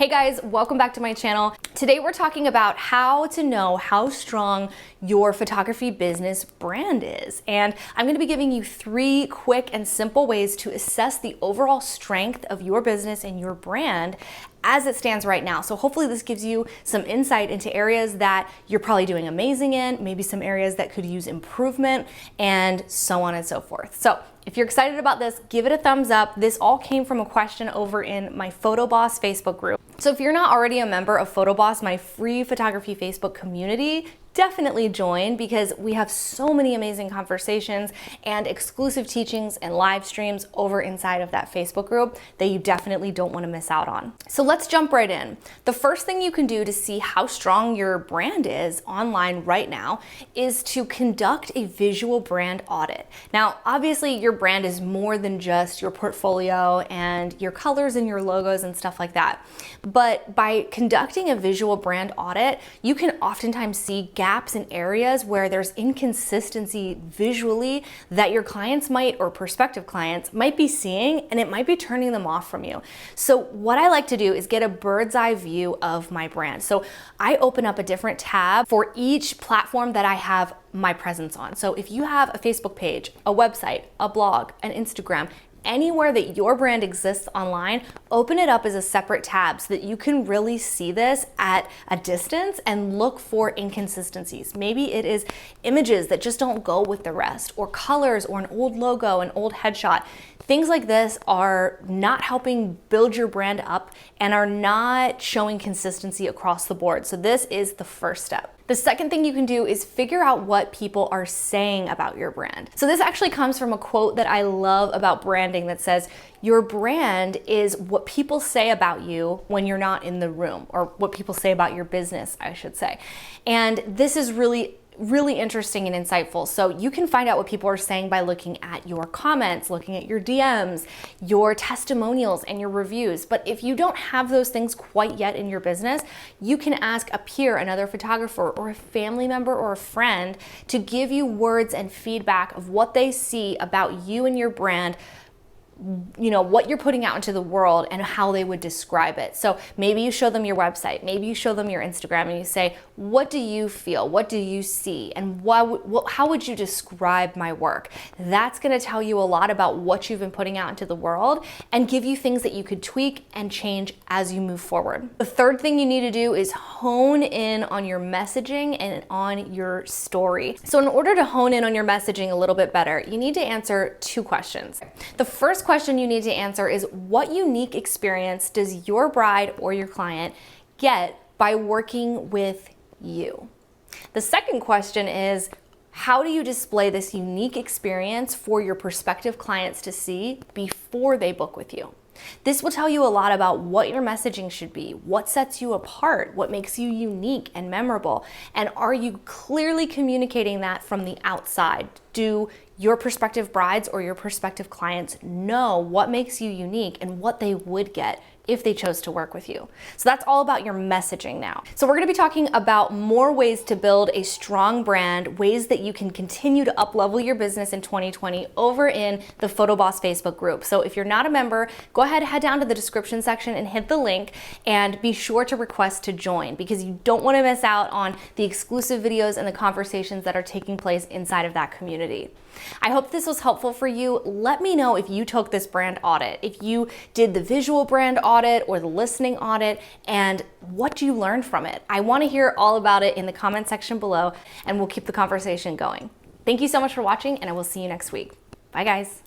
Hey guys, welcome back to my channel. Today we're talking about how to know how strong your photography business brand is. And I'm gonna be giving you 3 quick and simple ways to assess the overall strength of your business and your brand as it stands right now. So hopefully this gives you some insight into areas that you're probably doing amazing in, maybe some areas that could use improvement, and so on and so forth. So if you're excited about this, give it a thumbs up. This all came from a question over in my Photo Boss Facebook group. So if you're not already a member of Photo Boss, my free photography Facebook community, definitely join because we have so many amazing conversations and exclusive teachings and live streams over inside of that Facebook group that you definitely don't want to miss out on. So let's jump right in. The first thing you can do to see how strong your brand is online right now is to conduct a visual brand audit. Now, obviously your brand is more than just your portfolio and your colors and your logos and stuff like that. But by conducting a visual brand audit, you can oftentimes see gaps in areas where there's inconsistency visually that your clients might, or prospective clients might be seeing, and it might be turning them off from you. So what I like to do is get a bird's eye view of my brand. So I open up a different tab for each platform that I have my presence on. So if you have a Facebook page, a website, a blog, an Instagram, anywhere that your brand exists online, open it up as a separate tab so that you can really see this at a distance and look for inconsistencies. Maybe it is images that just don't go with the rest, or colors, or an old logo, an old headshot. Things like this are not helping build your brand up and are not showing consistency across the board. So this is the first step. The second thing you can do is figure out what people are saying about your brand. So this actually comes from a quote that I love about branding that says, your brand is what people say about you when you're not in the room, or what people say about your business, I should say. And this is really interesting and insightful. So you can find out what people are saying by looking at your comments, looking at your DMs, your testimonials, and your reviews. But if you don't have those things quite yet in your business, you can ask a peer, another photographer, or a family member or a friend to give you words and feedback of what they see about you and your brand, you know, what you're putting out into the world and how they would describe it. So maybe you show them your website, maybe you show them your Instagram, and you say, what do you feel? What do you see? And how would you describe my work? That's gonna tell you a lot about what you've been putting out into the world and give you things that you could tweak and change as you move forward. The third thing you need to do is hone in on your messaging and on your story. So in order to hone in on your messaging a little bit better, you need to answer 2 questions. The first question you need to answer is, what unique experience does your bride or your client get by working with you? The second question is, how do you display this unique experience for your prospective clients to see before they book with you? This will tell you a lot about what your messaging should be, what sets you apart, what makes you unique and memorable, and are you clearly communicating that from the outside? Do your prospective brides or your prospective clients know what makes you unique and what they would get if they chose to work with you? So that's all about your messaging now. So we're gonna be talking about more ways to build a strong brand, ways that you can continue to up-level your business in 2020 over in the Photo Boss Facebook group. So if you're not a member, go ahead, head down to the description section and hit the link, and be sure to request to join because you don't wanna miss out on the exclusive videos and the conversations that are taking place inside of that community. I hope this was helpful for you. Let me know if you took this brand audit, if you did the visual brand audit or the listening audit, and what you learned from it. I want to hear all about it in the comment section below, and we'll keep the conversation going. Thank you so much for watching, and I will see you next week. Bye, guys.